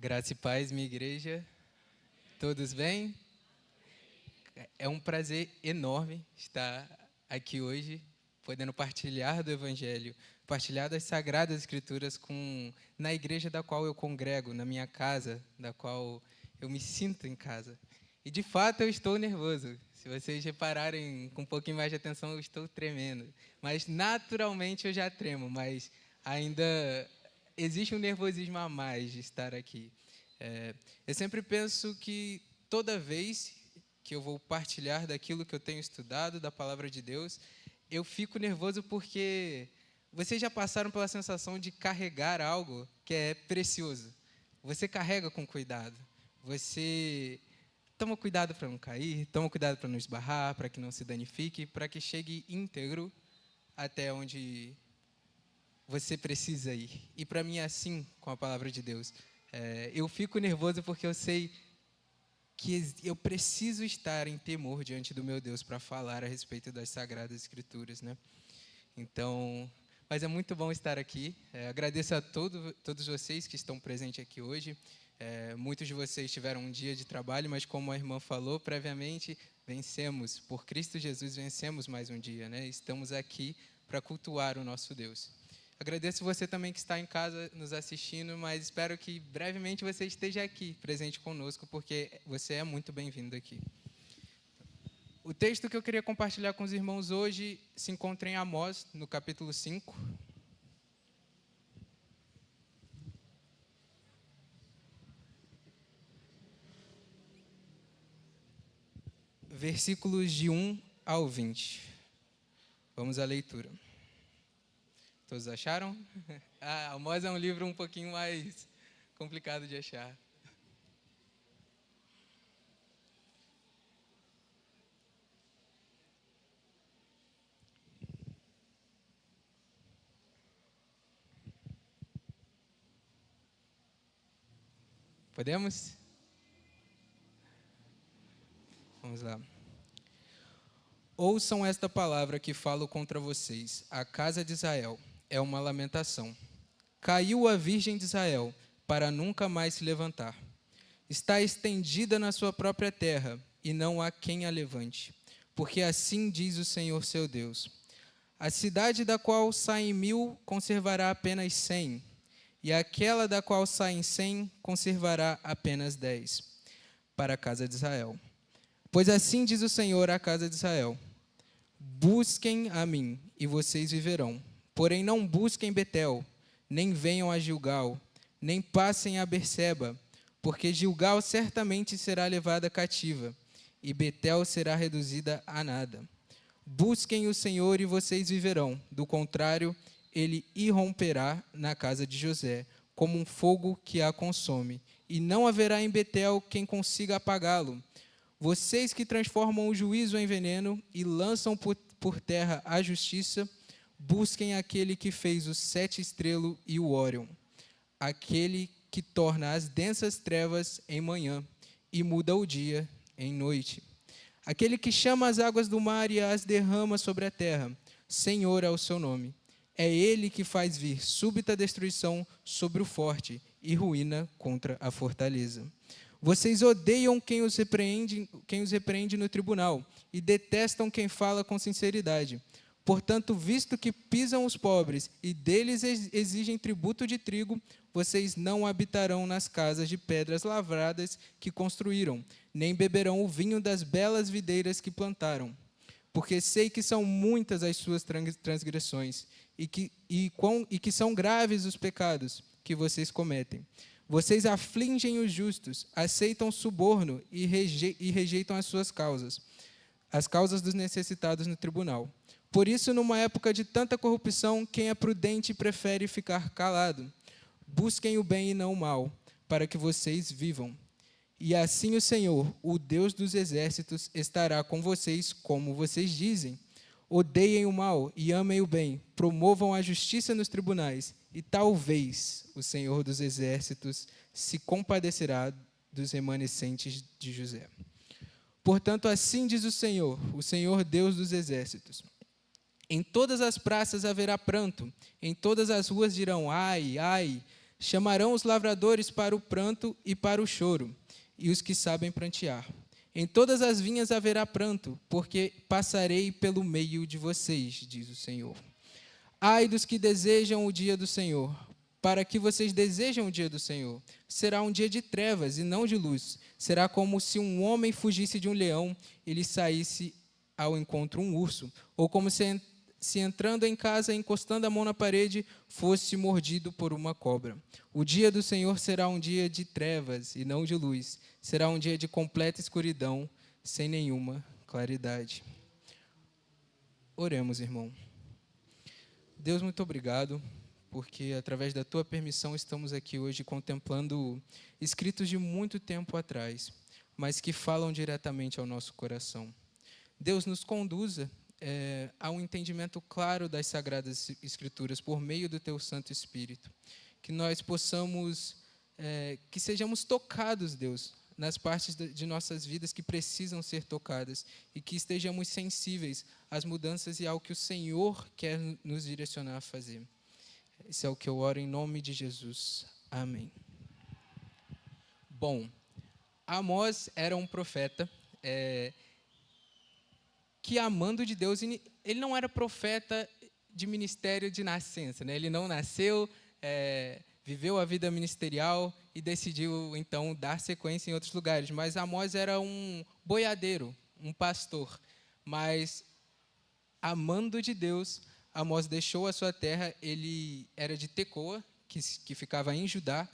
Graça e paz, minha igreja. Todos bem? É um prazer enorme estar aqui hoje, podendo partilhar do Evangelho, partilhar das Sagradas Escrituras na igreja da qual eu congrego, na minha casa, da qual eu me sinto em casa. E, de fato, eu estou nervoso. Se vocês repararem com um pouquinho mais de atenção, eu estou tremendo. Mas, naturalmente, eu já tremo, mas ainda existe um nervosismo a mais de estar aqui. Eu sempre penso que toda vez que eu vou partilhar daquilo que eu tenho estudado, da palavra de Deus, eu fico nervoso porque vocês já passaram pela sensação de carregar algo que é precioso. Você carrega com cuidado. Você toma cuidado para não cair, toma cuidado para não esbarrar, para que não se danifique, para que chegue íntegro até onde você precisa ir. E para mim é assim com a palavra de Deus. Eu fico nervoso porque eu sei que eu preciso estar em temor diante do meu Deus para falar a respeito das Sagradas Escrituras, né? Então, mas é muito bom estar aqui. Agradeço a todos vocês que estão presentes aqui hoje. Muitos de vocês tiveram um dia de trabalho, mas como a irmã falou previamente, vencemos, por Cristo Jesus vencemos mais um dia, né? Estamos aqui para cultuar o nosso Deus. Agradeço você também que está em casa nos assistindo, mas espero que brevemente você esteja aqui, presente conosco, porque você é muito bem-vindo aqui. O texto que eu queria compartilhar com os irmãos hoje se encontra em Amós, no capítulo 5. Versículos de 1 ao 20. Vamos à leitura. Todos acharam? Amós é um livro um pouquinho mais complicado de achar. Podemos? Vamos lá. Ouçam esta palavra que falo contra vocês, a casa de Israel. É uma lamentação. Caiu a virgem de Israel, para nunca mais se levantar. Está estendida na sua própria terra, e não há quem a levante. Porque assim diz o Senhor seu Deus. A cidade da qual saem 1000 conservará apenas 100, e aquela da qual saem 100 conservará apenas 10, para a casa de Israel. Pois assim diz o Senhor à casa de Israel: busquem a mim, e vocês viverão. Porém não busquem Betel, nem venham a Gilgal, nem passem a Berseba, porque Gilgal certamente será levada cativa, e Betel será reduzida a nada. Busquem o Senhor e vocês viverão, do contrário, ele irromperá na casa de José, como um fogo que a consome, e não haverá em Betel quem consiga apagá-lo. Vocês que transformam o juízo em veneno e lançam por terra a justiça, busquem aquele que fez o 7 estrelo e o Órion, aquele que torna as densas trevas em manhã e muda o dia em noite, aquele que chama as águas do mar e as derrama sobre a terra. Senhor é o seu nome. É ele que faz vir súbita destruição sobre o forte e ruína contra a fortaleza. Vocês odeiam quem os repreende no tribunal e detestam quem fala com sinceridade. Portanto, visto que pisam os pobres e deles exigem tributo de trigo, vocês não habitarão nas casas de pedras lavradas que construíram, nem beberão o vinho das belas videiras que plantaram. Porque sei que são muitas as suas transgressões e que são graves os pecados que vocês cometem. Vocês afligem os justos, aceitam suborno e rejeitam as suas causas, as causas dos necessitados no tribunal. Por isso, numa época de tanta corrupção, quem é prudente prefere ficar calado. Busquem o bem e não o mal, para que vocês vivam. E assim o Senhor, o Deus dos exércitos, estará com vocês, como vocês dizem. Odeiem o mal e amem o bem, promovam a justiça nos tribunais, e talvez o Senhor dos exércitos se compadecerá dos remanescentes de José. Portanto, assim diz o Senhor Deus dos exércitos: em todas as praças haverá pranto, em todas as ruas dirão: ai, ai, Chamarão os lavradores para o pranto e para o choro, e os que sabem prantear. Em todas as vinhas haverá pranto, porque passarei pelo meio de vocês, diz o Senhor. Ai dos que desejam o dia do Senhor. Para que vocês desejam o dia do Senhor? Será um dia de trevas e não de luz. Será como se um homem fugisse de um leão e lhe saísse ao encontro um urso, ou como se entrando em casa, encostando a mão na parede, fosse mordido por uma cobra. O dia do Senhor será um dia de trevas e não de luz. Será um dia de completa escuridão, sem nenhuma claridade. Oremos, irmão. Deus, muito obrigado, porque através da Tua permissão estamos aqui hoje contemplando escritos de muito tempo atrás, mas que falam diretamente ao nosso coração. Deus, nos conduza a um entendimento claro das Sagradas Escrituras por meio do Teu Santo Espírito. Que nós possamos, que sejamos tocados, Deus, nas partes de nossas vidas que precisam ser tocadas e que estejamos sensíveis às mudanças e ao que o Senhor quer nos direcionar a fazer. Isso é o que eu oro em nome de Jesus. Amém. Bom, Amós era um profeta que, amando de Deus, ele não era profeta de ministério de nascença, né? Ele não nasceu, viveu a vida ministerial e decidiu, então, dar sequência em outros lugares. Mas Amós era um boiadeiro, um pastor. Mas, amando de Deus, Amós deixou a sua terra, ele era de Tecoa, que ficava em Judá,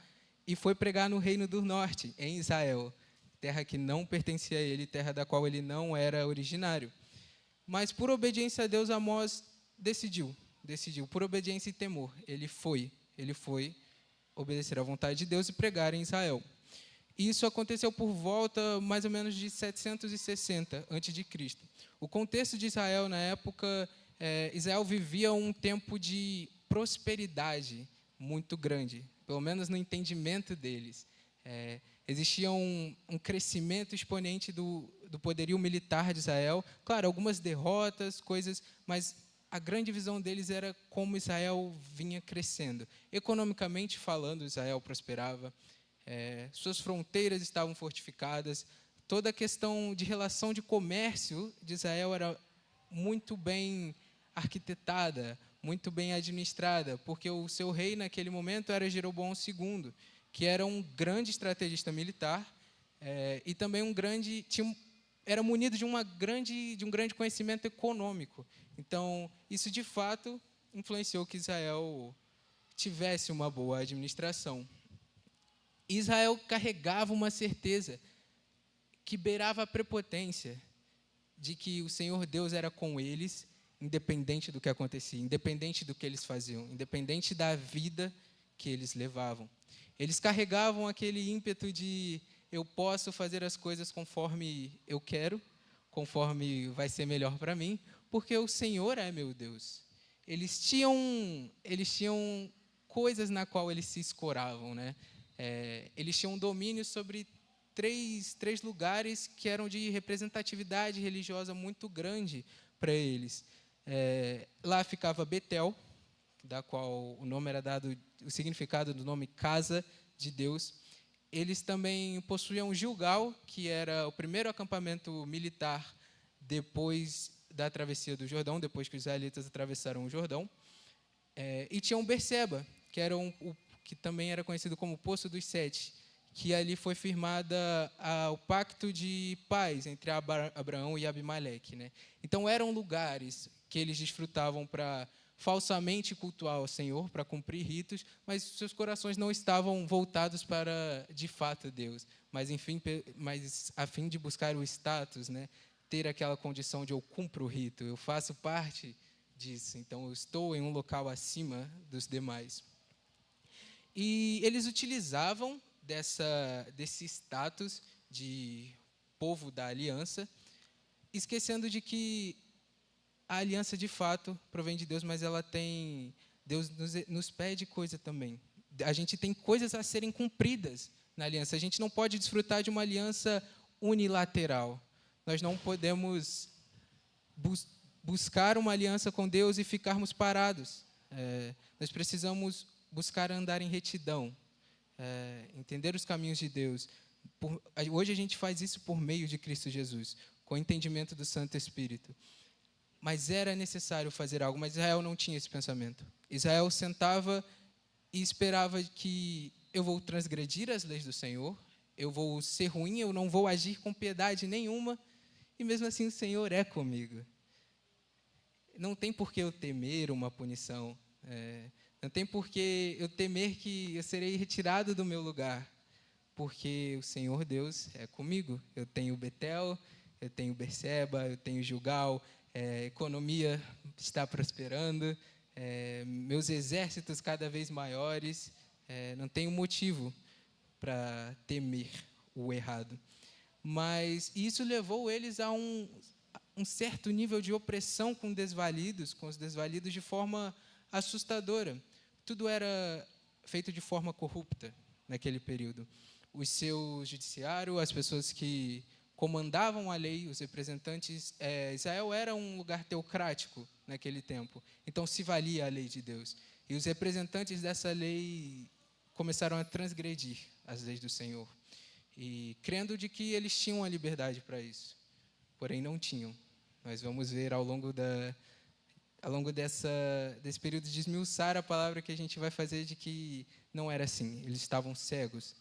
e foi pregar no Reino do Norte, em Israel, terra que não pertencia a ele, terra da qual ele não era originário. Mas, por obediência a Deus, Amós decidiu, por obediência e temor, ele foi obedecer à vontade de Deus e pregar em Israel. Isso aconteceu por volta, mais ou menos, de 760 a.C. O contexto de Israel, na época, Israel vivia um tempo de prosperidade muito grande, pelo menos no entendimento deles. Existia um crescimento exponente do poderio militar de Israel. Claro, algumas derrotas, coisas, mas a grande visão deles era como Israel vinha crescendo. Economicamente falando, Israel prosperava, suas fronteiras estavam fortificadas, toda a questão de relação de comércio de Israel era muito bem arquitetada, muito bem administrada, porque o seu rei naquele momento era Jeroboão II, que era um grande estrategista militar e também era munido de um grande conhecimento econômico. Então, isso de fato influenciou que Israel tivesse uma boa administração. Israel carregava uma certeza que beirava a prepotência de que o Senhor Deus era com eles, independente do que acontecia, independente do que eles faziam, independente da vida que eles levavam. Eles carregavam aquele ímpeto de eu posso fazer as coisas conforme eu quero, conforme vai ser melhor para mim, porque o Senhor é meu Deus. Eles tinham coisas na qual eles se escoravam, né? Eles tinham domínio sobre três lugares que eram de representatividade religiosa muito grande para eles. Lá ficava Betel, da qual o nome era dado, o significado do nome Casa de Deus. Eles também possuíam Gilgal, que era o primeiro acampamento militar depois da travessia do Jordão, depois que os israelitas atravessaram o Jordão. E tinham Berseba, que também era conhecido como Poço dos Sete, que ali foi firmada o pacto de paz entre Abraão e Abimeleque, né? Então, eram lugares que eles desfrutavam para falsamente cultuar o Senhor, para cumprir ritos, mas seus corações não estavam voltados para, de fato, Deus, mas a fim de buscar o status, né? Ter aquela condição de eu cumpro o rito, eu faço parte disso, então eu estou em um local acima dos demais. E eles utilizavam desse status de povo da aliança, esquecendo de que a aliança, de fato, provém de Deus, mas Deus nos pede coisa também. A gente tem coisas a serem cumpridas na aliança. A gente não pode desfrutar de uma aliança unilateral. Nós não podemos buscar uma aliança com Deus e ficarmos parados. Nós precisamos buscar andar em retidão, entender os caminhos de Deus. Hoje a gente faz isso por meio de Cristo Jesus, com o entendimento do Santo Espírito. Mas era necessário fazer algo, mas Israel não tinha esse pensamento. Israel sentava e esperava que eu vou transgredir as leis do Senhor, eu vou ser ruim, eu não vou agir com piedade nenhuma, e mesmo assim o Senhor é comigo. Não tem por que eu temer uma punição, não tem por que eu temer que eu serei retirado do meu lugar, porque o Senhor Deus é comigo. Eu tenho Betel, eu tenho Berseba, eu tenho Gilgal, a economia está prosperando, meus exércitos cada vez maiores, não tenho motivo para temer o errado. Mas isso levou eles a um certo nível de opressão com os desvalidos de forma assustadora. Tudo era feito de forma corrupta naquele período. O seu judiciário, as pessoas que comandavam a lei, os representantes, Israel era um lugar teocrático naquele tempo, então se valia a lei de Deus. E os representantes dessa lei começaram a transgredir as leis do Senhor, e crendo de que eles tinham a liberdade para isso, porém não tinham. Nós vamos ver ao longo desse período de esmiuçar a palavra que a gente vai fazer de que não era assim, eles estavam cegos,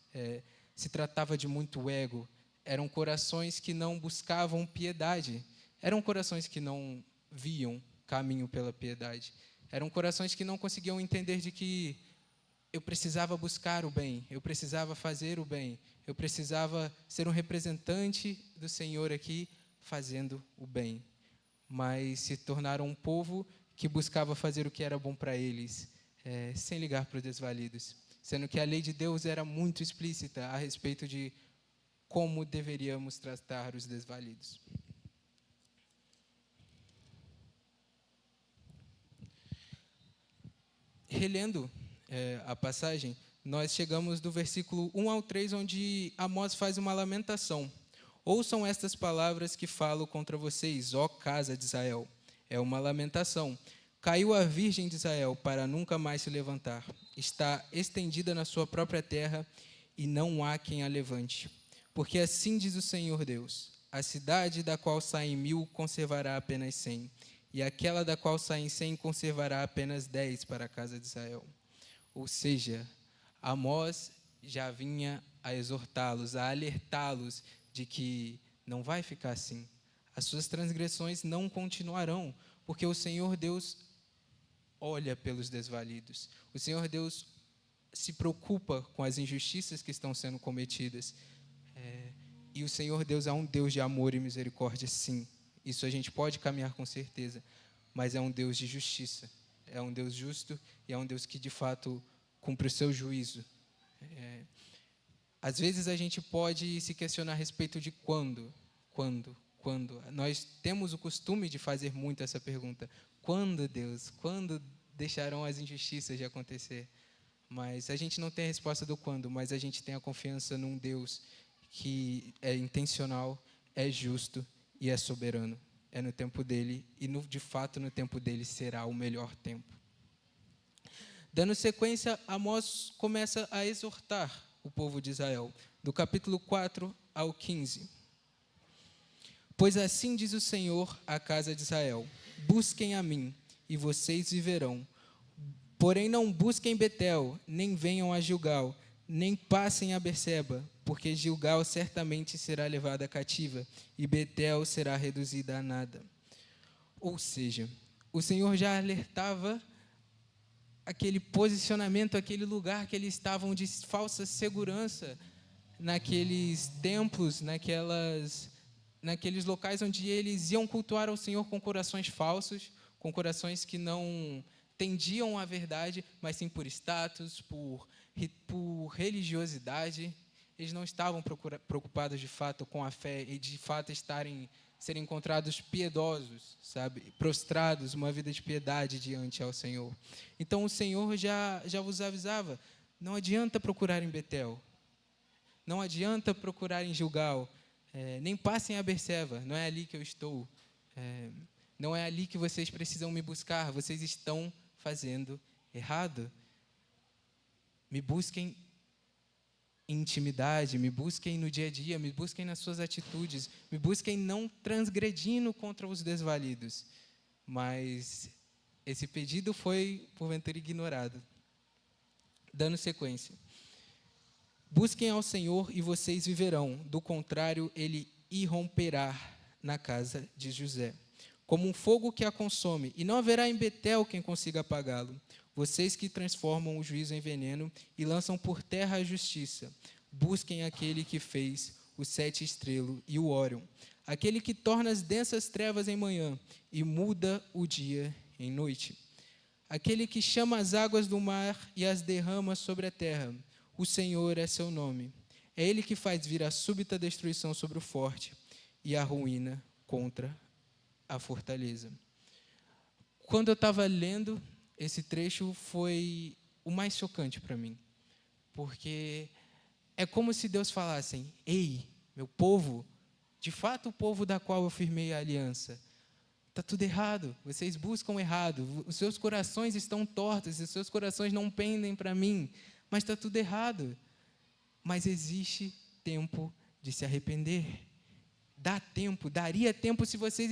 se tratava de muito ego, eram corações que não buscavam piedade, eram corações que não viam caminho pela piedade, eram corações que não conseguiam entender de que eu precisava buscar o bem, eu precisava fazer o bem, eu precisava ser um representante do Senhor aqui, fazendo o bem. Mas se tornaram um povo que buscava fazer o que era bom para eles, sem ligar para os desvalidos, sendo que a lei de Deus era muito explícita a respeito de como deveríamos tratar os desvalidos. Relendo a passagem, nós chegamos do versículo 1 ao 3, onde Amós faz uma lamentação. Ouçam estas palavras que falo contra vocês, ó casa de Israel. É uma lamentação. Caiu a virgem de Israel para nunca mais se levantar. Está estendida na sua própria terra e não há quem a levante. Porque assim diz o Senhor Deus: a cidade da qual saem 1000 conservará apenas 100, e aquela da qual saem 100 conservará apenas 10 para a casa de Israel. Ou seja, Amós já vinha a exortá-los, a alertá-los de que não vai ficar assim. As suas transgressões não continuarão, porque o Senhor Deus olha pelos desvalidos. O Senhor Deus se preocupa com as injustiças que estão sendo cometidas. E o Senhor Deus é um Deus de amor e misericórdia, sim. Isso a gente pode caminhar com certeza. Mas é um Deus de justiça. É um Deus justo e é um Deus que, de fato, cumpre o seu juízo. Às vezes a gente pode se questionar a respeito de quando. Nós temos o costume de fazer muito essa pergunta. Quando, Deus? Quando deixarão as injustiças de acontecer? Mas a gente não tem a resposta do quando, mas a gente tem a confiança num Deus que é intencional, é justo e é soberano. É no tempo dele e, de fato, no tempo dele será o melhor tempo. Dando sequência, Amós começa a exortar o povo de Israel, do capítulo 4 ao 15. Pois assim diz o Senhor à casa de Israel: busquem a mim, e vocês viverão. Porém não busquem Betel, nem venham a Gilgal, nem passem a Berseba, porque Gilgal certamente será levada cativa, e Betel será reduzida a nada. Ou seja, o Senhor já alertava aquele posicionamento, aquele lugar que eles estavam de falsa segurança, naqueles templos, naqueles locais onde eles iam cultuar ao Senhor com corações falsos, com corações que não tendiam à verdade, mas sim por status, por religiosidade. Eles não estavam preocupados de fato com a fé e de fato serem encontrados piedosos, sabe, prostrados, uma vida de piedade diante ao Senhor. Então o Senhor já vos avisava: não adianta procurar em Betel, não adianta procurar em Gilgal, nem passem a Berseba, não é ali que eu estou, não é ali que vocês precisam me buscar, vocês estão fazendo errado. Me busquem em intimidade, me busquem no dia a dia, me busquem nas suas atitudes, me busquem não transgredindo contra os desvalidos. Mas esse pedido foi, porventura, ignorado. Dando sequência. Busquem ao Senhor e vocês viverão, do contrário, ele irromperá na casa de José, como um fogo que a consome, e não haverá em Betel quem consiga apagá-lo. Vocês que transformam o juízo em veneno e lançam por terra a justiça, busquem aquele que fez o 7 estrelo e o Órion, aquele que torna as densas trevas em manhã e muda o dia em noite, aquele que chama as águas do mar e as derrama sobre a terra. O Senhor é seu nome. É Ele que faz vir a súbita destruição sobre o forte e a ruína contra a fortaleza. Quando eu estava lendo esse trecho, foi o mais chocante para mim, porque é como se Deus falasse: ei, meu povo, de fato o povo da qual eu firmei a aliança, está tudo errado, vocês buscam errado, os seus corações estão tortos, os seus corações não pendem para mim, mas está tudo errado. Mas existe tempo de se arrepender. Dá tempo, daria tempo se vocês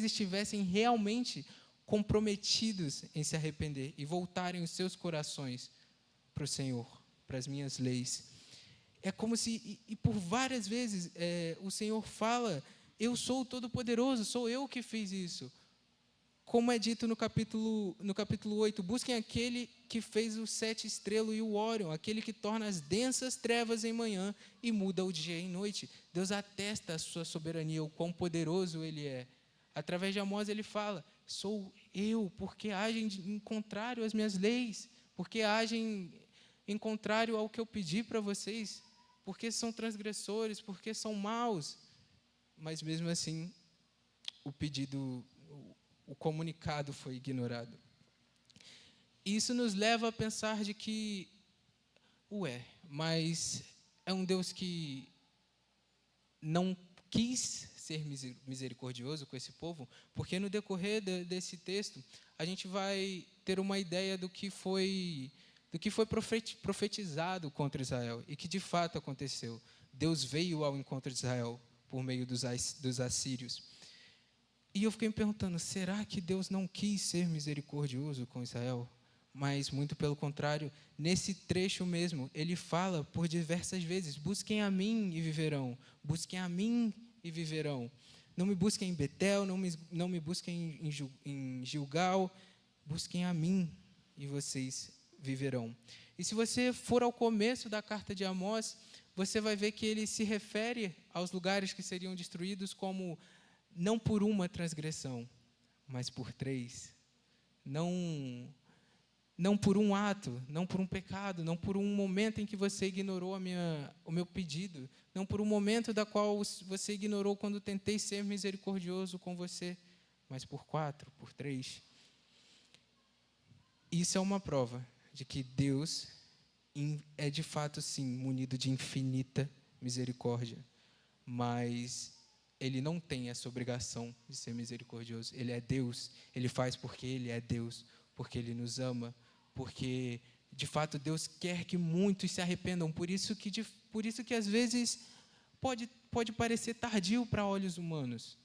estivessem realmente comprometidos em se arrepender e voltarem os seus corações para o Senhor, para as minhas leis. É como se, e por várias vezes, o Senhor fala: eu sou o Todo-Poderoso, sou eu que fiz isso. Como é dito no capítulo 8, busquem aquele que fez o 7 estrelo e o Órion, aquele que torna as densas trevas em manhã e muda o dia em noite. Deus atesta a sua soberania, o quão poderoso Ele é. Através de Amós ele fala: sou eu, porque agem em contrário às minhas leis, porque agem em contrário ao que eu pedi para vocês, porque são transgressores, porque são maus. Mas mesmo assim, o comunicado foi ignorado. Isso nos leva a pensar de que, mas é um Deus que não quis ser misericordioso com esse povo, porque no decorrer desse texto, a gente vai ter uma ideia do que foi profetizado contra Israel, e que de fato aconteceu. Deus veio ao encontro de Israel por meio dos assírios. E eu fiquei me perguntando, será que Deus não quis ser misericordioso com Israel? Mas, muito pelo contrário, nesse trecho mesmo, ele fala por diversas vezes: busquem a mim e viverão, busquem a mim e viverão. Não me busquem em Betel, não me busquem em Gilgal, busquem a mim e vocês viverão. E se você for ao começo da carta de Amós, você vai ver que ele se refere aos lugares que seriam destruídos como não por uma transgressão, mas por 3. Não por um ato, não por um pecado, não por um momento em que você ignorou o meu pedido, não por um momento da qual você ignorou quando tentei ser misericordioso com você, mas por 4, por 3. Isso é uma prova de que Deus é de fato, sim, munido de infinita misericórdia, mas Ele não tem essa obrigação de ser misericordioso. Ele é Deus, Ele faz porque Ele é Deus, porque Ele nos ama, porque, de fato, Deus quer que muitos se arrependam. Por isso que às vezes, pode parecer tardio para olhos humanos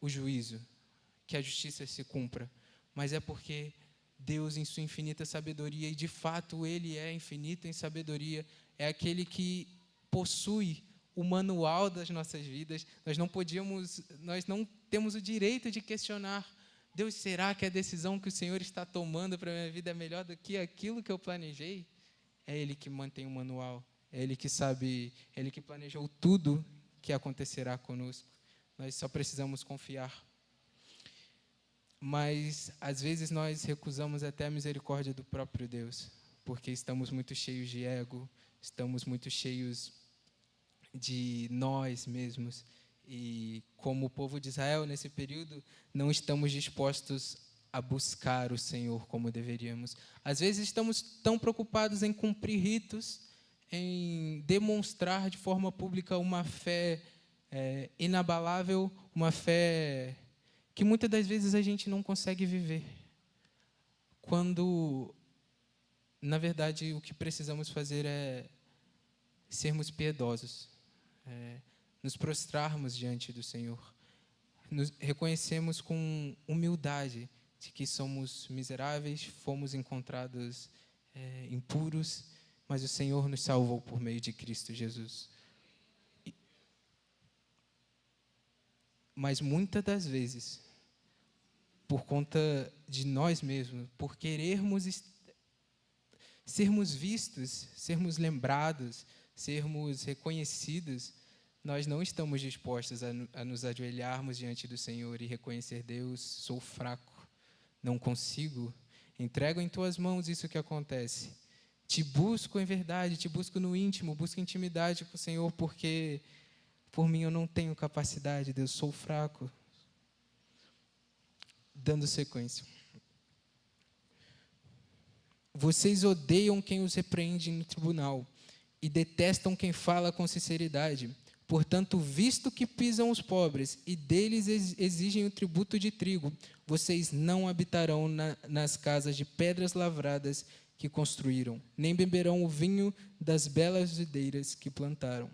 o juízo, que a justiça se cumpra, mas é porque Deus, em sua infinita sabedoria, e de fato Ele é infinito em sabedoria, é aquele que possui o manual das nossas vidas. Nós não temos o direito de questionar: Deus, será que a decisão que o Senhor está tomando para a minha vida é melhor do que aquilo que eu planejei? É Ele que mantém o manual, é Ele que sabe, é Ele que planejou tudo que acontecerá conosco. Nós só precisamos confiar. Mas, às vezes, nós recusamos até a misericórdia do próprio Deus, porque estamos muito cheios de ego, estamos muito cheios de nós mesmos. E, como o povo de Israel, nesse período, não estamos dispostos a buscar o Senhor como deveríamos. Às vezes, estamos tão preocupados em cumprir ritos, em demonstrar de forma pública uma fé inabalável, uma fé que muitas das vezes a gente não consegue viver. Quando Na verdade, o que precisamos fazer é sermos piedosos, nos prostrarmos diante do Senhor, nos reconhecemos com humildade de que somos miseráveis, fomos encontrados impuros, mas o Senhor nos salvou por meio de Cristo Jesus. Mas muitas das vezes, por conta de nós mesmos, por querermos sermos vistos, sermos lembrados, sermos reconhecidos, nós não estamos dispostos a nos ajoelharmos diante do Senhor e reconhecer: Deus, sou fraco, não consigo, entrego em tuas mãos isso que acontece. Te busco em verdade, te busco no íntimo, busco intimidade com o Senhor, porque por mim eu não tenho capacidade, Deus, sou fraco. Dando sequência. Vocês odeiam quem os repreende no tribunal e detestam quem fala com sinceridade. Portanto, visto que pisam os pobres e deles exigem o tributo de trigo, vocês não habitarão nas casas de pedras lavradas que construíram, nem beberão o vinho das belas videiras que plantaram.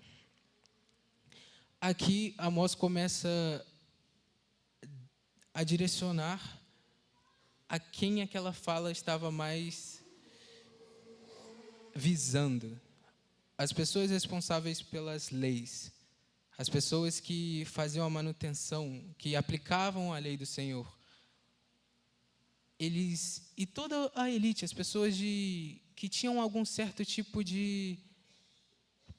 Aqui, Amós começa a direcionar a quem aquela fala estava mais visando. As pessoas responsáveis pelas leis, as pessoas que faziam a manutenção, que aplicavam a lei do Senhor. Eles, e toda a elite, as pessoas que tinham algum certo tipo de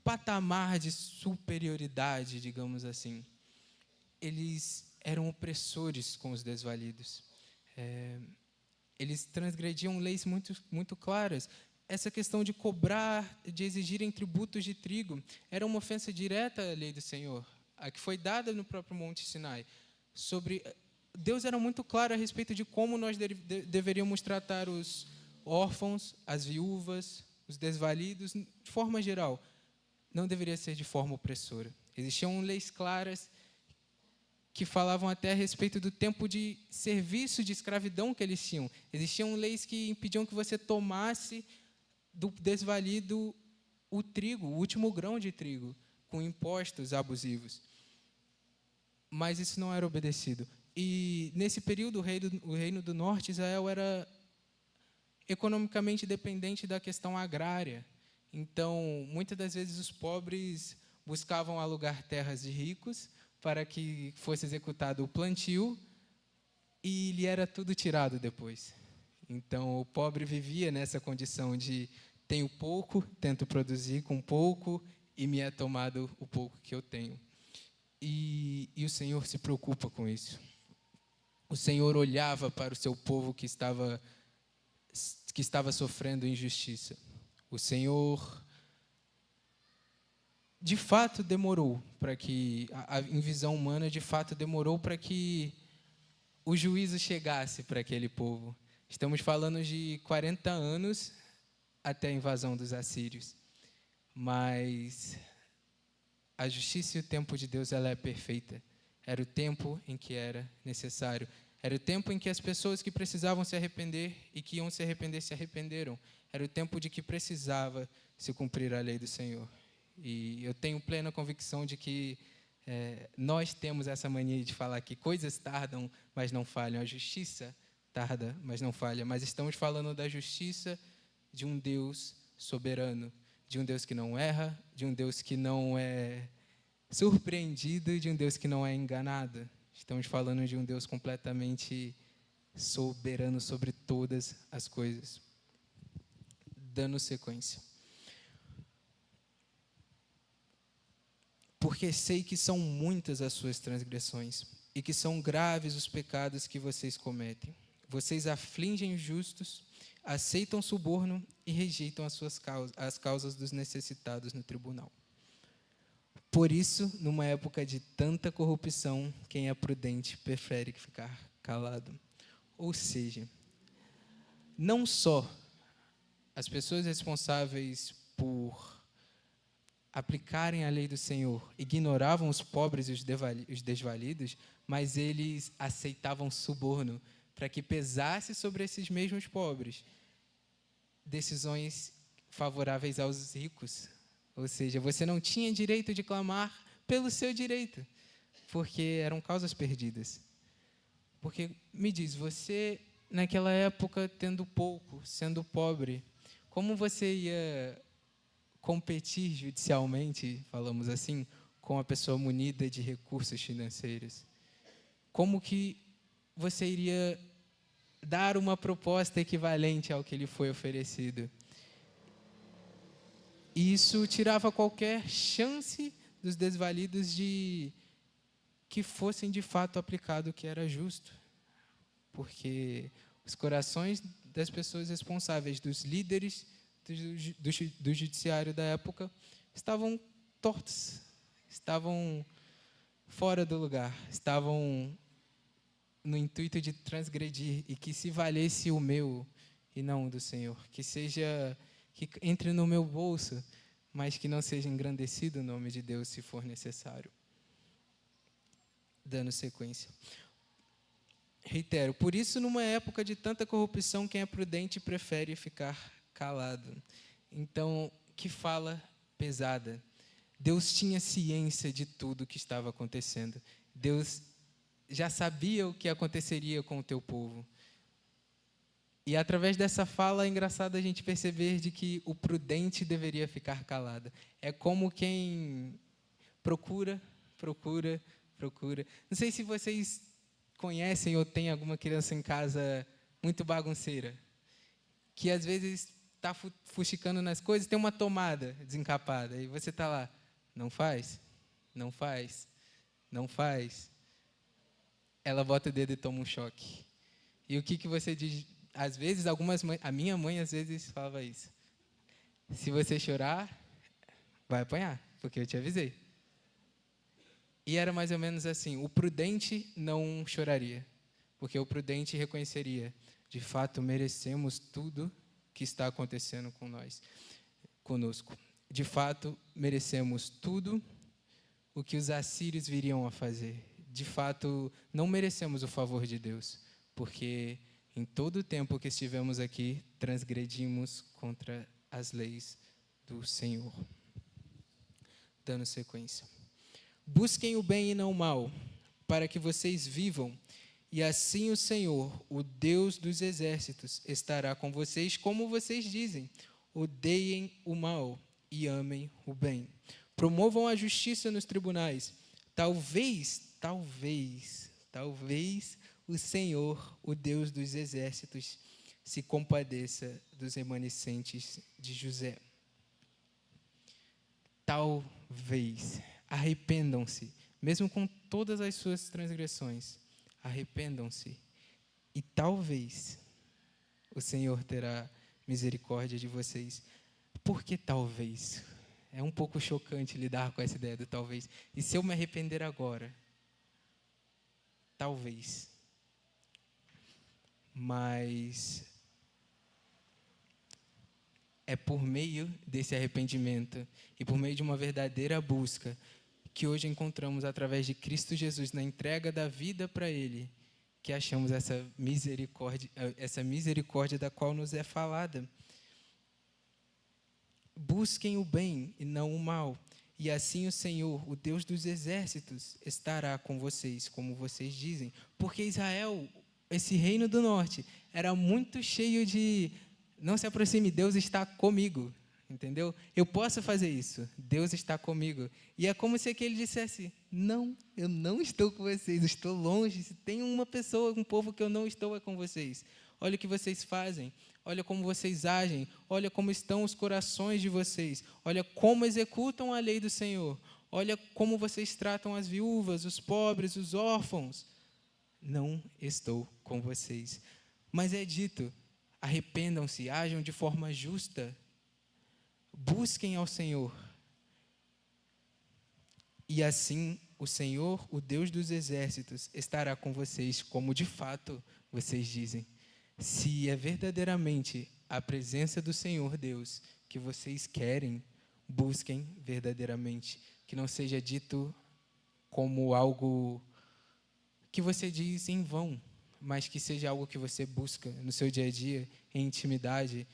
patamar de superioridade, digamos assim, eles eram opressores com os desvalidos. Eles transgrediam leis muito, muito claras. Essa questão de cobrar, de exigirem tributos de trigo, era uma ofensa direta à lei do Senhor, a que foi dada no próprio Monte Sinai. Deus era muito claro a respeito de como nós deveríamos tratar os órfãos, as viúvas, os desvalidos, de forma geral. Não deveria ser de forma opressora. Existiam leis claras que falavam até a respeito do tempo de serviço, de escravidão que eles tinham. Existiam leis que impediam que você tomasse do desvalido o trigo, o último grão de trigo, com impostos abusivos. Mas isso não era obedecido. E, nesse período, o reino do norte, Israel, era economicamente dependente da questão agrária. Então, muitas das vezes, os pobres buscavam alugar terras de ricos para que fosse executado o plantio e lhe era tudo tirado depois. Então, o pobre vivia nessa condição de: tenho pouco, tento produzir com pouco e me é tomado o pouco que eu tenho. E o Senhor se preocupa com isso. O Senhor olhava para o seu povo que estava sofrendo injustiça. O Senhor, de fato, demorou para que, em visão humana, de fato, demorou para que o juízo chegasse para aquele povo. Estamos falando de 40 anos até a invasão dos assírios. Mas a justiça e o tempo de Deus, ela é perfeita. Era o tempo em que era necessário. Era o tempo em que as pessoas que precisavam se arrepender e que iam se arrepender, se arrependeram. Era o tempo de que precisava se cumprir a lei do Senhor. E eu tenho plena convicção de que nós temos essa mania de falar que coisas tardam, mas não falham. A justiça tarda, mas não falha. Mas estamos falando da justiça de um Deus soberano, de um Deus que não erra, de um Deus que não é surpreendido, de um Deus que não é enganado. Estamos falando de um Deus completamente soberano sobre todas as coisas. Dando sequência. Porque sei que são muitas as suas transgressões e que são graves os pecados que vocês cometem. Vocês afligem os justos, aceitam suborno e rejeitam as causas dos necessitados no tribunal. Por isso, numa época de tanta corrupção, quem é prudente prefere ficar calado. Ou seja, não só as pessoas responsáveis por aplicarem a lei do Senhor ignoravam os pobres e os desvalidos, mas eles aceitavam suborno para que pesasse sobre esses mesmos pobres. decisões favoráveis aos ricos. Ou seja, você não tinha direito de clamar pelo seu direito, porque eram causas perdidas. Porque, me diz, você, naquela época, tendo pouco, sendo pobre, como você ia competir judicialmente, falamos assim, com a pessoa munida de recursos financeiros? Como que você iria dar uma proposta equivalente ao que lhe foi oferecido? E isso tirava qualquer chance dos desvalidos de que fossem de fato aplicado o que era justo, porque os corações das pessoas responsáveis, dos líderes do judiciário da época, estavam tortos, estavam fora do lugar, estavam no intuito de transgredir, e que se valesse o meu e não o do Senhor, que entre no meu bolso, mas que não seja engrandecido o nome de Deus se for necessário. Dando sequência. Reitero, por isso, numa época de tanta corrupção, quem é prudente prefere ficar calado. Então, que fala pesada. Deus tinha ciência de tudo o que estava acontecendo. Deus já sabia o que aconteceria com o teu povo. E através dessa fala é engraçado a gente perceber de que o prudente deveria ficar calado. É como quem procura. Não sei se vocês conhecem ou têm alguma criança em casa muito bagunceira, que às vezes está fuxicando nas coisas, tem uma tomada desencapada, e você está lá, não faz. Ela bota o dedo e toma um choque. E o que você diz? Às vezes, a minha mãe às vezes falava isso. Se você chorar, vai apanhar, porque eu te avisei. E era mais ou menos assim, o prudente não choraria, porque o prudente reconheceria, de fato, merecemos tudo que está acontecendo conosco. De fato, merecemos tudo o que os assírios viriam a fazer. De fato, não merecemos o favor de Deus, porque em todo o tempo que estivemos aqui, transgredimos contra as leis do Senhor. Dando sequência. Busquem o bem e não o mal, para que vocês vivam, e assim o Senhor, o Deus dos exércitos, estará com vocês, como vocês dizem. Odeiem o mal e amem o bem. Promovam a justiça nos tribunais. Talvez o Senhor, o Deus dos exércitos, se compadeça dos remanescentes de José. Talvez. Arrependam-se, mesmo com todas as suas transgressões. Arrependam-se. E talvez o Senhor terá misericórdia de vocês. Por que talvez? É um pouco chocante lidar com essa ideia do talvez. E se eu me arrepender agora? Talvez. Mas é por meio desse arrependimento e por meio de uma verdadeira busca que hoje encontramos através de Cristo Jesus, na entrega da vida para Ele, que achamos essa misericórdia da qual nos é falada. Busquem o bem e não o mal, e assim o Senhor, o Deus dos exércitos, estará com vocês, como vocês dizem. Porque Israel, esse reino do norte, era muito cheio de não se aproxime, Deus está comigo. Entendeu? Eu posso fazer isso, Deus está comigo. E é como se aquele dissesse, não, eu não estou com vocês, eu estou longe. Se tem uma pessoa, um povo que eu não estou, é com vocês. Olha o que vocês fazem, olha como vocês agem, olha como estão os corações de vocês, olha como executam a lei do Senhor, olha como vocês tratam as viúvas, os pobres, os órfãos. Não estou com vocês. Mas é dito, arrependam-se, ajam de forma justa, busquem ao Senhor. E assim o Senhor, o Deus dos exércitos, estará com vocês, como de fato vocês dizem. Se é verdadeiramente a presença do Senhor Deus que vocês querem, busquem verdadeiramente. Que não seja dito como algo que você diz em vão, mas que seja algo que você busca no seu dia a dia, em intimidade,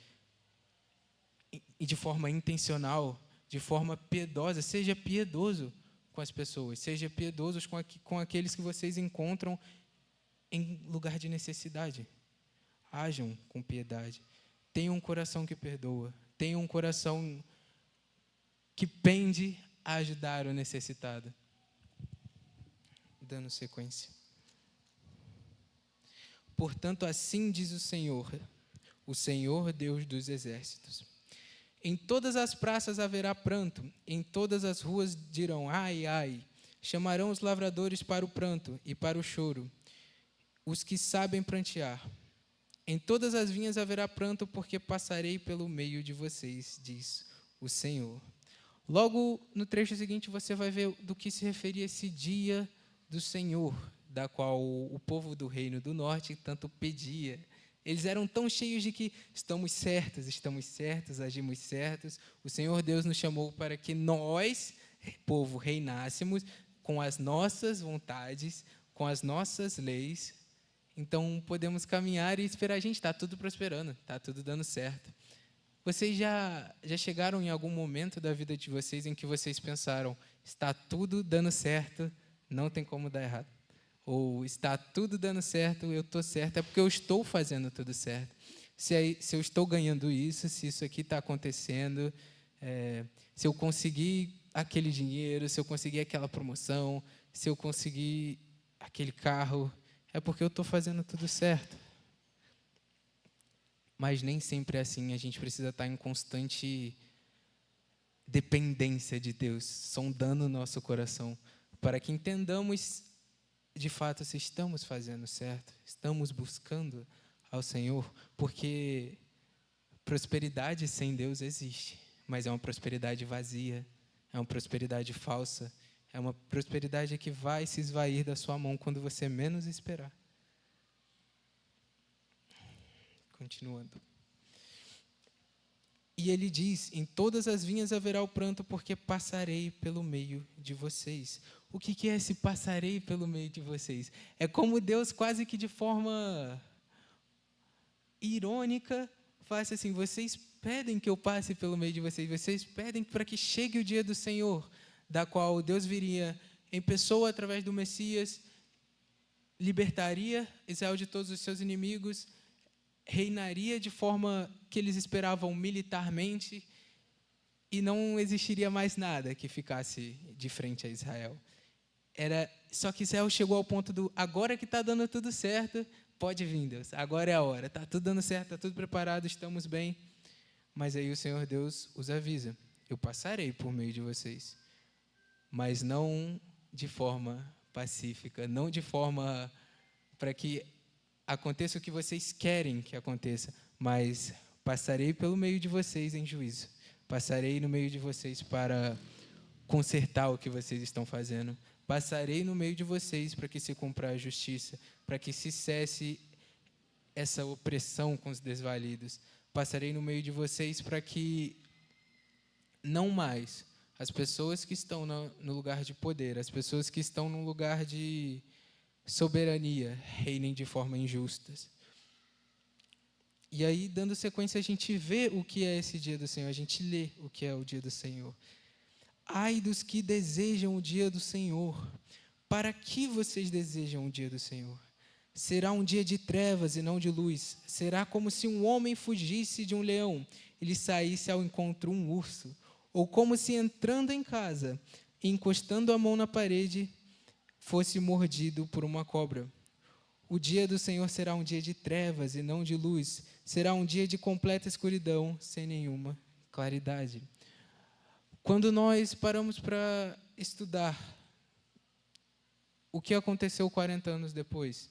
e de forma intencional, de forma piedosa. Seja piedoso com as pessoas, seja piedosos com aqueles que vocês encontram em lugar de necessidade. Hajam com piedade. Tenham um coração que perdoa. Tenham um coração que pende a ajudar o necessitado. Dando sequência. Portanto, assim diz o Senhor Deus dos exércitos. Em todas as praças haverá pranto, em todas as ruas dirão, ai, ai. Chamarão os lavradores para o pranto e para o choro, os que sabem prantear. Em todas as vinhas haverá pranto, porque passarei pelo meio de vocês, diz o Senhor. Logo, no trecho seguinte, você vai ver do que se referia esse dia do Senhor, da qual o povo do Reino do Norte tanto pedia. Eles eram tão cheios de que estamos certos, agimos certos. O Senhor Deus nos chamou para que nós, povo, reinássemos com as nossas vontades, com as nossas leis. Então, podemos caminhar e esperar. Gente, está tudo prosperando, está tudo dando certo. Vocês já chegaram em algum momento da vida de vocês em que vocês pensaram, está tudo dando certo, não tem como dar errado? Ou está tudo dando certo, eu estou certo, é porque eu estou fazendo tudo certo. Se eu estou ganhando isso, se isso aqui está acontecendo, se eu conseguir aquele dinheiro, se eu conseguir aquela promoção, se eu conseguir aquele carro, é porque eu estou fazendo tudo certo. Mas nem sempre é assim, a gente precisa estar em constante dependência de Deus, sondando o nosso coração, para que entendamos de fato se estamos fazendo certo, estamos buscando ao Senhor, porque prosperidade sem Deus existe, mas é uma prosperidade vazia, é uma prosperidade falsa, é uma prosperidade que vai se esvair da sua mão quando você menos esperar. Continuando. E ele diz, em todas as vinhas haverá o pranto, porque passarei pelo meio de vocês. O que é esse passarei pelo meio de vocês? É como Deus quase que de forma irônica faz assim, vocês pedem que eu passe pelo meio de vocês, vocês pedem para que chegue o dia do Senhor, da qual Deus viria em pessoa através do Messias, libertaria Israel de todos os seus inimigos, reinaria de forma que eles esperavam militarmente e não existiria mais nada que ficasse de frente a Israel. Só que Israel chegou ao ponto do, agora que está dando tudo certo, pode vir, Deus, agora é a hora, está tudo dando certo, está tudo preparado, estamos bem. Mas aí o Senhor Deus os avisa, eu passarei por meio de vocês, mas não de forma pacífica, não de forma para que aconteça o que vocês querem que aconteça, mas passarei pelo meio de vocês em juízo. Passarei no meio de vocês para consertar o que vocês estão fazendo. Passarei no meio de vocês para que se cumpra a justiça, para que se cesse essa opressão com os desvalidos. Passarei no meio de vocês para que não mais as pessoas que estão no lugar de poder, as pessoas que estão no lugar de soberania, reinem de forma injusta. E aí, dando sequência, a gente vê o que é esse dia do Senhor, a gente lê o que é o dia do Senhor. Ai dos que desejam o dia do Senhor. Para que vocês desejam o dia do Senhor? Será um dia de trevas e não de luz. Será como se um homem fugisse de um leão, ele saísse ao encontro um urso. Ou como se entrando em casa, encostando a mão na parede, fosse mordido por uma cobra. O dia do Senhor será um dia de trevas e não de luz. Será um dia de completa escuridão, sem nenhuma claridade. Quando nós paramos para estudar o que aconteceu 40 anos depois,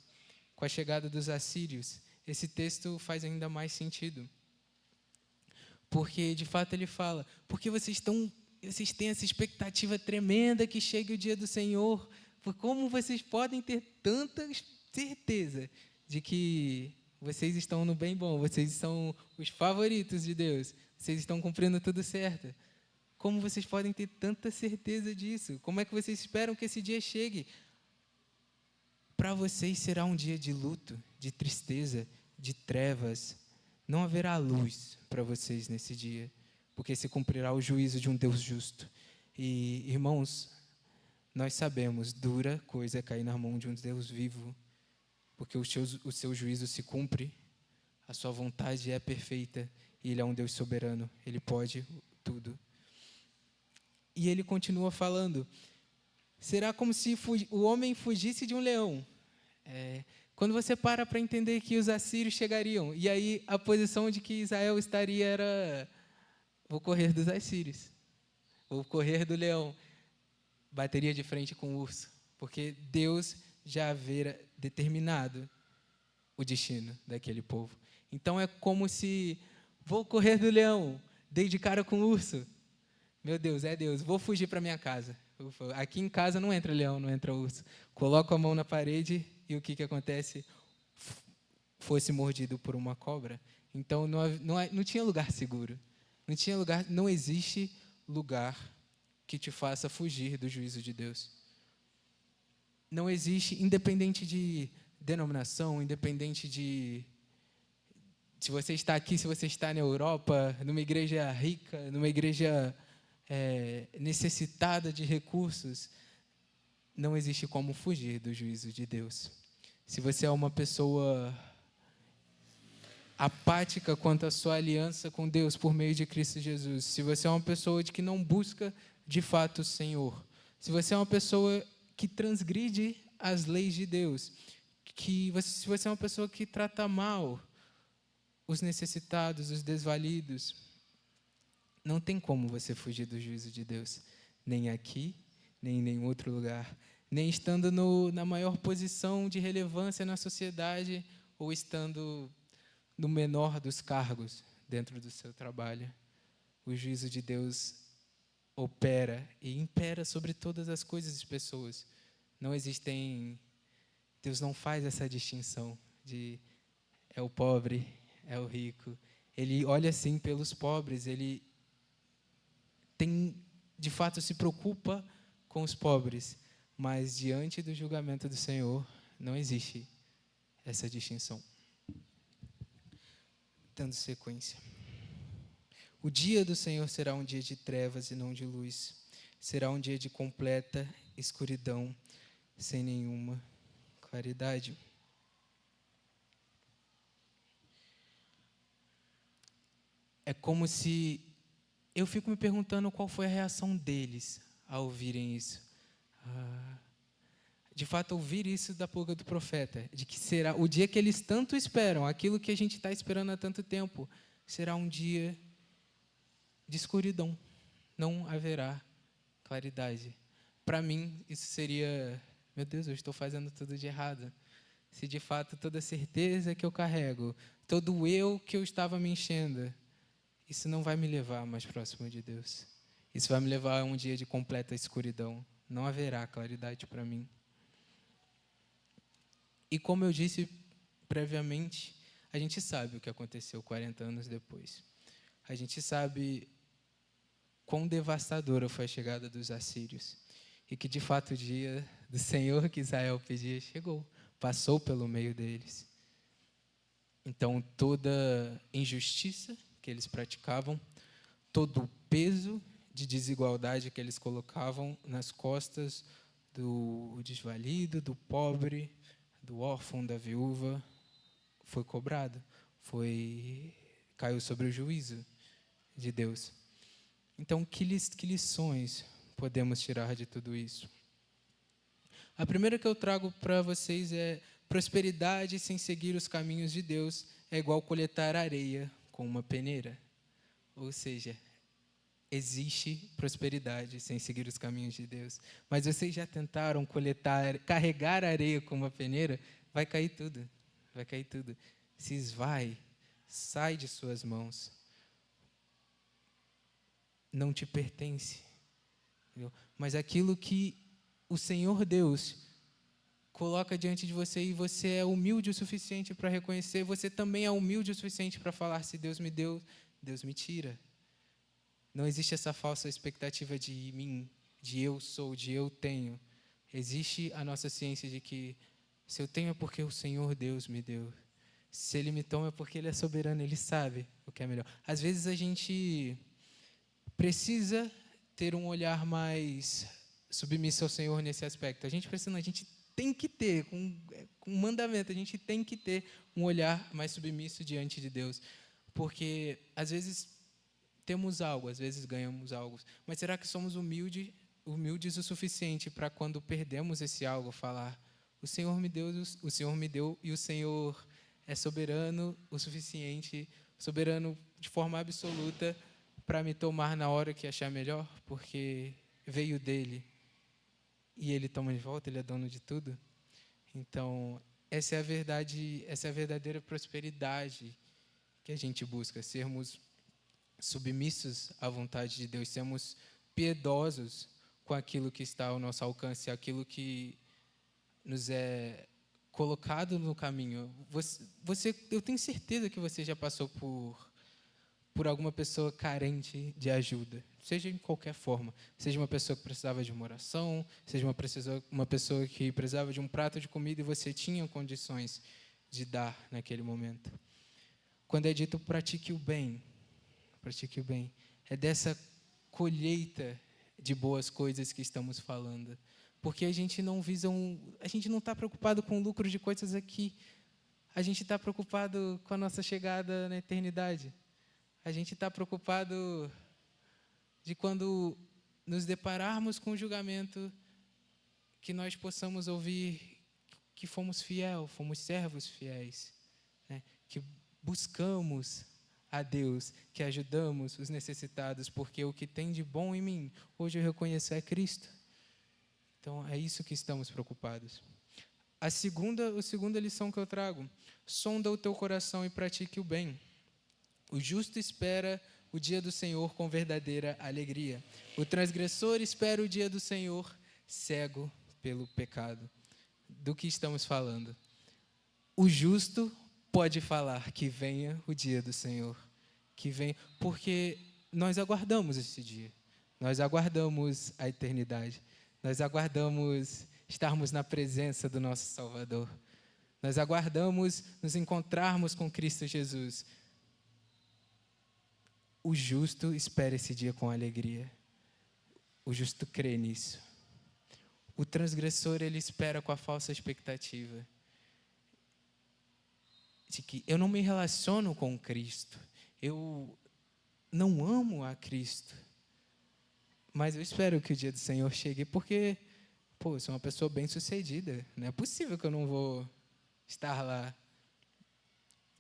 com a chegada dos assírios, esse texto faz ainda mais sentido. Porque, de fato, ele fala, porque vocês têm essa expectativa tremenda que chegue o dia do Senhor. Como vocês podem ter tanta certeza de que vocês estão no bem bom, vocês são os favoritos de Deus, vocês estão cumprindo tudo certo? Como vocês podem ter tanta certeza disso? Como é que vocês esperam que esse dia chegue? Para vocês será um dia de luto, de tristeza, de trevas. Não haverá luz para vocês nesse dia, porque se cumprirá o juízo de um Deus justo. E, irmãos, nós sabemos, dura coisa é cair na mão de um Deus vivo, porque o seu juízo se cumpre, a sua vontade é perfeita, e Ele é um Deus soberano, Ele pode tudo. E ele continua falando, será como se o homem fugisse de um leão. Quando você para entender que os assírios chegariam, e aí a posição de que Israel estaria era, vou correr dos assírios, vou correr do leão, bateria de frente com o urso, porque Deus já havia determinado o destino daquele povo. Então é como se, vou correr do leão, dei de cara com o urso, meu Deus, é Deus, vou fugir para minha casa. Aqui em casa não entra leão, não entra urso. Coloco a mão na parede e o que acontece? Fosse mordido por uma cobra. Então não tinha lugar seguro. Não existe lugar que te faça fugir do juízo de Deus. Não existe, independente de denominação, independente de se você está aqui, se você está na Europa, numa igreja rica, numa igreja necessitada de recursos, não existe como fugir do juízo de Deus. Se você é uma pessoa apática quanto à sua aliança com Deus por meio de Cristo Jesus, se você é uma pessoa que não busca de fato o Senhor, se você é uma pessoa que transgride as leis de Deus, se você é uma pessoa que trata mal os necessitados, os desvalidos, não tem como você fugir do juízo de Deus, nem aqui, nem em nenhum outro lugar, nem estando na maior posição de relevância na sociedade ou estando no menor dos cargos dentro do seu trabalho. O juízo de Deus opera e impera sobre todas as coisas e pessoas. Deus não faz essa distinção de é o pobre, é o rico. Ele olha sim pelos pobres, ele de fato se preocupa com os pobres, mas diante do julgamento do Senhor não existe essa distinção. Dando sequência. O dia do Senhor será um dia de trevas e não de luz. Será um dia de completa escuridão, sem nenhuma claridade. É como se... Eu fico me perguntando qual foi a reação deles ao ouvirem isso. De fato, ouvir isso da boca do profeta, de que será o dia que eles tanto esperam, aquilo que a gente está esperando há tanto tempo, será um dia de escuridão, não haverá claridade. Para mim, isso seria, meu Deus, eu estou fazendo tudo de errado. Se de fato toda a certeza que eu carrego, todo o eu que eu estava me enchendo, isso não vai me levar mais próximo de Deus. Isso vai me levar a um dia de completa escuridão. Não haverá claridade para mim. E como eu disse previamente, a gente sabe o que aconteceu 40 anos depois. A gente sabe quão devastadora foi a chegada dos assírios. E que, de fato, o dia do Senhor que Israel pedia chegou. Passou pelo meio deles. Então, toda injustiça que eles praticavam, todo o peso de desigualdade que eles colocavam nas costas do desvalido, do pobre, do órfão, da viúva, foi cobrado, caiu sobre o juízo de Deus. Então, que lições podemos tirar de tudo isso? A primeira que eu trago para vocês é: prosperidade sem seguir os caminhos de Deus é igual coletar areia com uma peneira. Ou seja, existe prosperidade sem seguir os caminhos de Deus. Mas vocês já tentaram carregar areia com uma peneira? Vai cair tudo. Vai cair tudo. Se esvai, sai de suas mãos. Não te pertence. Entendeu? Mas aquilo que o Senhor Deus coloca diante de você e você é humilde o suficiente para reconhecer, você também é humilde o suficiente para falar: se Deus me deu, Deus me tira. Não existe essa falsa expectativa de mim, de eu sou, de eu tenho. Existe a nossa ciência de que se eu tenho é porque o Senhor Deus me deu. Se Ele me toma é porque Ele é soberano, Ele sabe o que é melhor. Às vezes a gente precisa ter um olhar mais submisso ao Senhor nesse aspecto. A gente precisa, não, a gente tem que ter, com mandamento, a gente tem que ter um olhar mais submisso diante de Deus. Porque, às vezes, temos algo, às vezes ganhamos algo. Mas será que somos humildes o suficiente para, quando perdemos esse algo, falar: o Senhor me deu e o Senhor é soberano o suficiente, soberano de forma absoluta, para me tomar na hora que achar melhor, porque veio dele e ele toma de volta, ele é dono de tudo. Então, essa é a verdade, essa é a verdadeira prosperidade que a gente busca, sermos submissos à vontade de Deus, sermos piedosos com aquilo que está ao nosso alcance, aquilo que nos é colocado no caminho. Eu tenho certeza que você já passou por alguma pessoa carente de ajuda, seja em qualquer forma, seja uma pessoa que precisava de uma oração, seja uma pessoa que precisava de um prato de comida e você tinha condições de dar naquele momento. Quando é dito pratique o bem, é dessa colheita de boas coisas que estamos falando, porque a gente não está preocupado com o lucro de coisas aqui, a gente está preocupado com a nossa chegada na eternidade. A gente está preocupado de, quando nos depararmos com o julgamento, que nós possamos ouvir que fomos servos fiéis, né? Que buscamos a Deus, que ajudamos os necessitados, porque o que tem de bom em mim, hoje eu reconheço, é Cristo. Então, é isso que estamos preocupados. A segunda lição que eu trago: sonda o teu coração e pratique o bem. O justo espera o dia do Senhor com verdadeira alegria. O transgressor espera o dia do Senhor, cego pelo pecado. Do que estamos falando? O justo pode falar que venha o dia do Senhor, que venha, porque nós aguardamos esse dia, nós aguardamos a eternidade, nós aguardamos estarmos na presença do nosso Salvador, nós aguardamos nos encontrarmos com Cristo Jesus. O justo espera esse dia com alegria. O justo crê nisso. O transgressor, ele espera com a falsa expectativa de que eu não me relaciono com Cristo, eu não amo a Cristo, mas eu espero que o dia do Senhor chegue, porque, eu sou uma pessoa bem-sucedida, não é possível que eu não vou estar lá.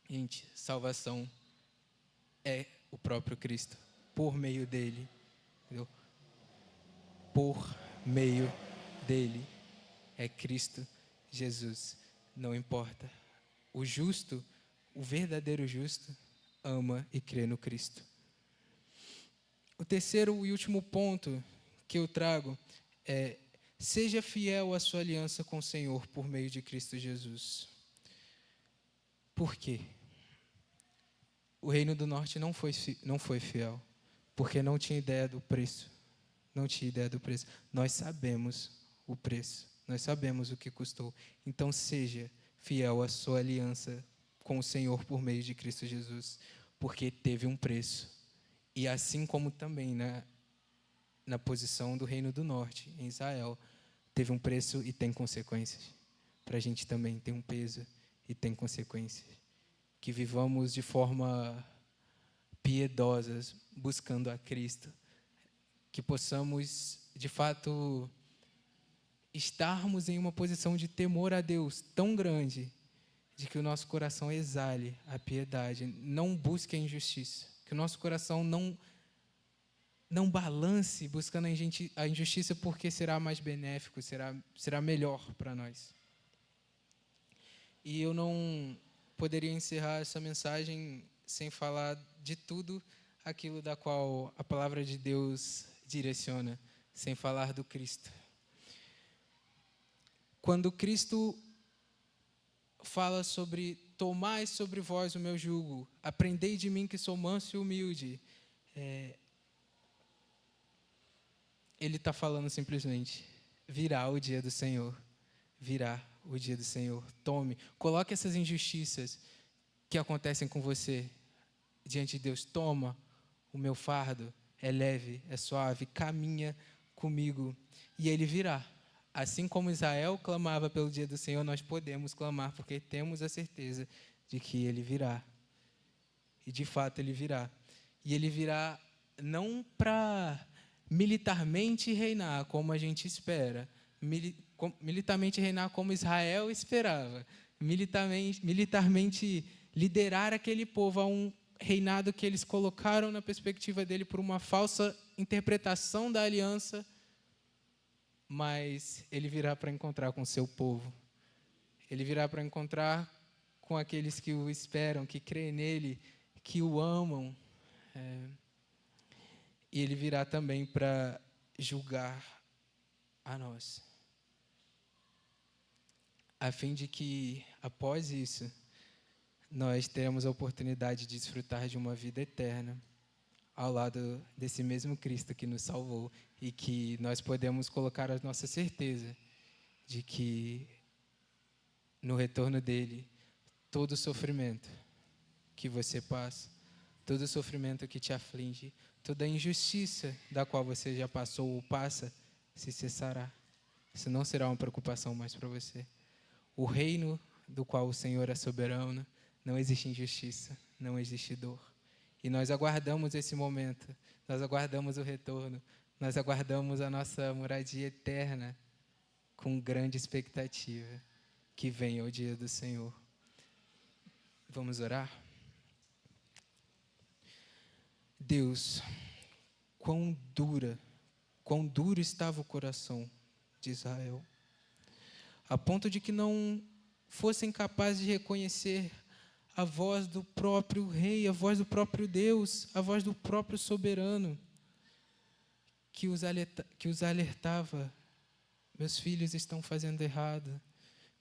Gente, salvação é o próprio Cristo, por meio dele, entendeu? Por meio dele, é Cristo Jesus, não importa. O justo, o verdadeiro justo, ama e crê no Cristo. O terceiro e último ponto que eu trago é: seja fiel à sua aliança com o Senhor por meio de Cristo Jesus. Por quê? O Reino do Norte não foi fiel, porque não tinha ideia do preço. Não tinha ideia do preço. Nós sabemos o preço, nós sabemos o que custou. Então, seja fiel à sua aliança com o Senhor por meio de Cristo Jesus, porque teve um preço. E assim como também na posição do Reino do Norte, em Israel, teve um preço e tem consequências. Para a gente também tem um peso e tem consequências. Que vivamos de forma piedosa, buscando a Cristo. Que possamos, de fato, estarmos em uma posição de temor a Deus tão grande, de que o nosso coração exale a piedade, não busque a injustiça. Que o nosso coração não balance buscando a injustiça, porque será mais benéfico, será melhor para nós. E eu não poderia encerrar essa mensagem sem falar de tudo aquilo da qual a palavra de Deus direciona, sem falar do Cristo. Quando Cristo fala sobre: tomai sobre vós o meu jugo, aprendei de mim que sou manso e humilde, ele está falando simplesmente: virá o dia do Senhor, virá o dia do Senhor. Coloque essas injustiças que acontecem com você diante de Deus. Toma o meu fardo é leve, é suave, caminha comigo e ele virá. Assim como Israel clamava pelo dia do Senhor, nós podemos clamar, porque temos a certeza de que ele virá. E de fato ele virá. E ele virá não para militarmente reinar como a gente espera, militarmente reinar como Israel esperava, militarmente liderar aquele povo a um reinado que eles colocaram na perspectiva dele por uma falsa interpretação da aliança, mas ele virá para encontrar com o seu povo. Ele virá para encontrar com aqueles que o esperam, que creem nele, que o amam. E ele virá também para julgar a nós, a fim de que, após isso, nós teremos a oportunidade de desfrutar de uma vida eterna ao lado desse mesmo Cristo que nos salvou e que nós podemos colocar a nossa certeza de que no retorno dele, todo sofrimento que você passa, todo sofrimento que te aflige, toda injustiça da qual você já passou ou passa, se cessará. Isso não será uma preocupação mais para você. O reino do qual o Senhor é soberano, não existe injustiça, não existe dor. E nós aguardamos esse momento, nós aguardamos o retorno, nós aguardamos a nossa moradia eterna com grande expectativa que venha o dia do Senhor. Vamos orar? Deus, quão duro estava o coração de Israel, a ponto de que não fossem capazes de reconhecer a voz do próprio rei, a voz do próprio Deus, a voz do próprio soberano, que os alertava: meus filhos estão fazendo errado,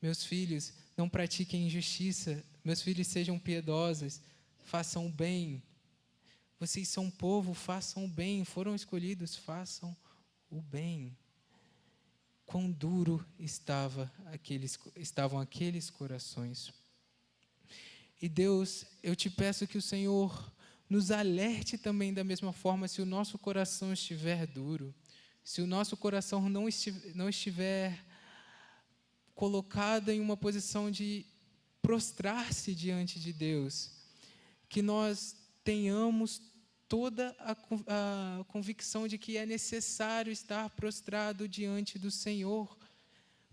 meus filhos não pratiquem injustiça, meus filhos sejam piedosos, façam o bem, vocês são um povo, façam o bem, foram escolhidos, façam o bem. Quão duro estavam aqueles corações. E Deus, eu te peço que o Senhor nos alerte também da mesma forma se o nosso coração estiver duro, se o nosso coração não estiver colocado em uma posição de prostrar-se diante de Deus, que nós tenhamos toda a convicção de que é necessário estar prostrado diante do Senhor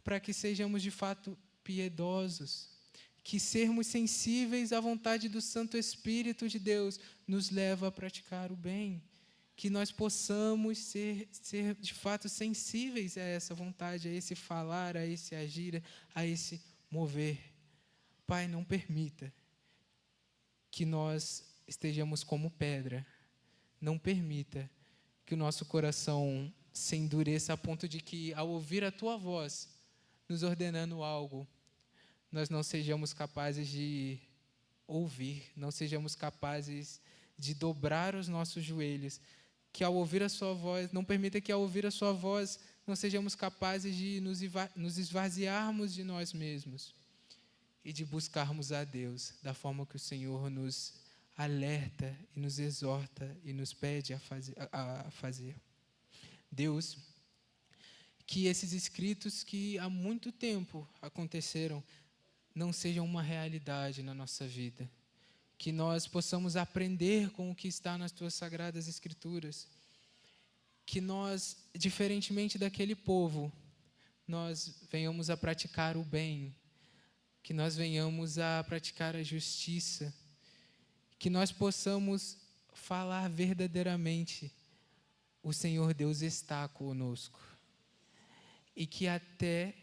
para que sejamos de fato piedosos, que sermos sensíveis à vontade do Santo Espírito de Deus nos leva a praticar o bem, que nós possamos ser de fato sensíveis a essa vontade, a esse falar, a esse agir, a esse mover. Pai, não permita que nós estejamos como pedra, não permita que o nosso coração se endureça a ponto de que, ao ouvir a Tua voz, nos ordenando algo, nós não sejamos capazes de ouvir, não sejamos capazes de dobrar os nossos joelhos, que ao ouvir a Sua voz, não permita que ao ouvir a Sua voz, não sejamos capazes de nos esvaziarmos de nós mesmos e de buscarmos a Deus da forma que o Senhor nos alerta e nos exorta e nos pede a fazer. Deus, que esses escritos que há muito tempo aconteceram não sejam uma realidade na nossa vida, que nós possamos aprender com o que está nas Tuas Sagradas Escrituras, que nós, diferentemente daquele povo, nós venhamos a praticar o bem, que nós venhamos a praticar a justiça, que nós possamos falar verdadeiramente: o Senhor Deus está conosco, e que até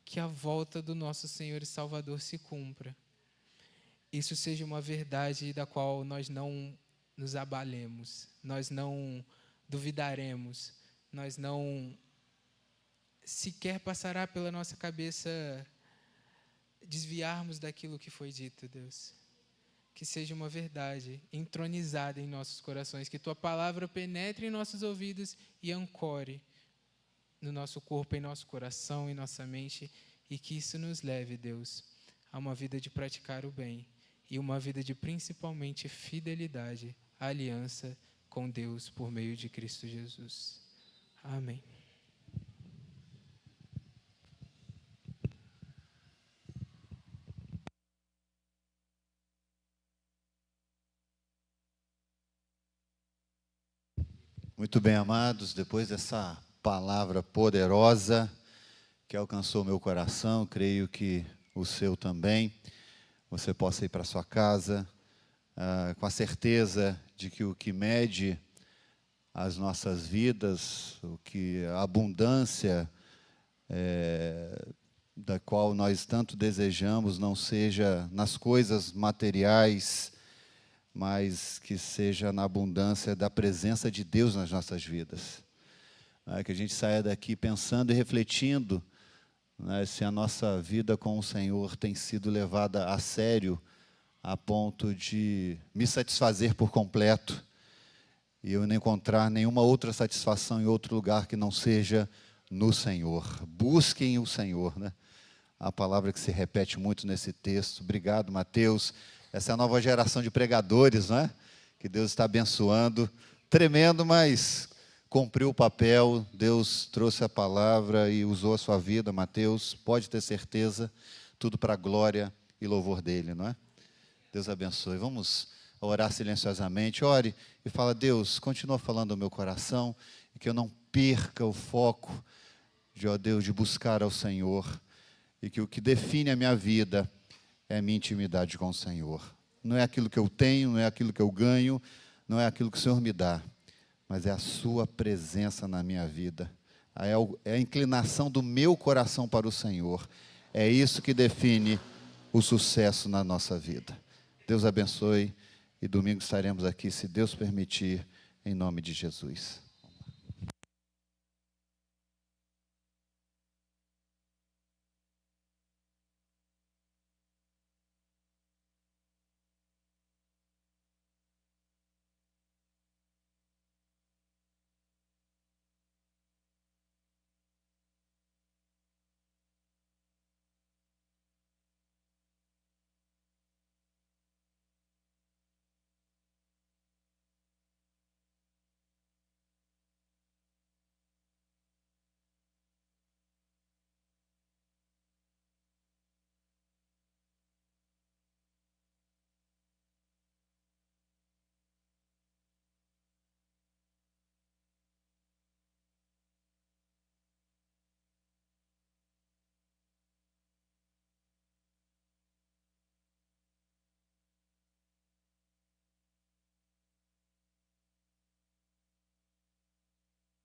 que a volta do nosso Senhor e Salvador se cumpra, isso seja uma verdade da qual nós não nos abalemos, nós não duvidaremos, nós não sequer passará pela nossa cabeça desviarmos daquilo que foi dito, Deus. Que seja uma verdade entronizada em nossos corações, que Tua palavra penetre em nossos ouvidos e ancore no nosso corpo, em nosso coração, em nossa mente, e que isso nos leve, Deus, a uma vida de praticar o bem e uma vida de principalmente fidelidade à aliança com Deus por meio de Cristo Jesus. Amém. Muito bem, amados, depois dessa palavra poderosa que alcançou meu coração, creio que o seu também, você possa ir para sua casa com a certeza de que o que mede as nossas vidas, o que a abundância da qual nós tanto desejamos não seja nas coisas materiais, mas que seja na abundância da presença de Deus nas nossas vidas. Que a gente saia daqui pensando e refletindo, se a nossa vida com o Senhor tem sido levada a sério, a ponto de me satisfazer por completo, e eu não encontrar nenhuma outra satisfação em outro lugar que não seja no Senhor. Busquem o Senhor, né? A palavra que se repete muito nesse texto. Obrigado, Mateus. Essa é a nova geração de pregadores, não é? Que Deus está abençoando. Tremendo, mas cumpriu o papel. Deus trouxe a palavra e usou a sua vida, Mateus. Pode ter certeza, tudo para a glória e louvor dele, não é? Deus abençoe. Vamos orar silenciosamente. Ore e fala: Deus, continua falando ao meu coração, e que eu não perca o foco de, ó Deus, de buscar ao Senhor, e que o que define a minha vida é a minha intimidade com o Senhor. Não é aquilo que eu tenho, não é aquilo que eu ganho, não é aquilo que o Senhor me dá, mas é a sua presença na minha vida. É a inclinação do meu coração para o Senhor. É isso que define o sucesso na nossa vida. Deus abençoe, e domingo estaremos aqui, se Deus permitir, em nome de Jesus.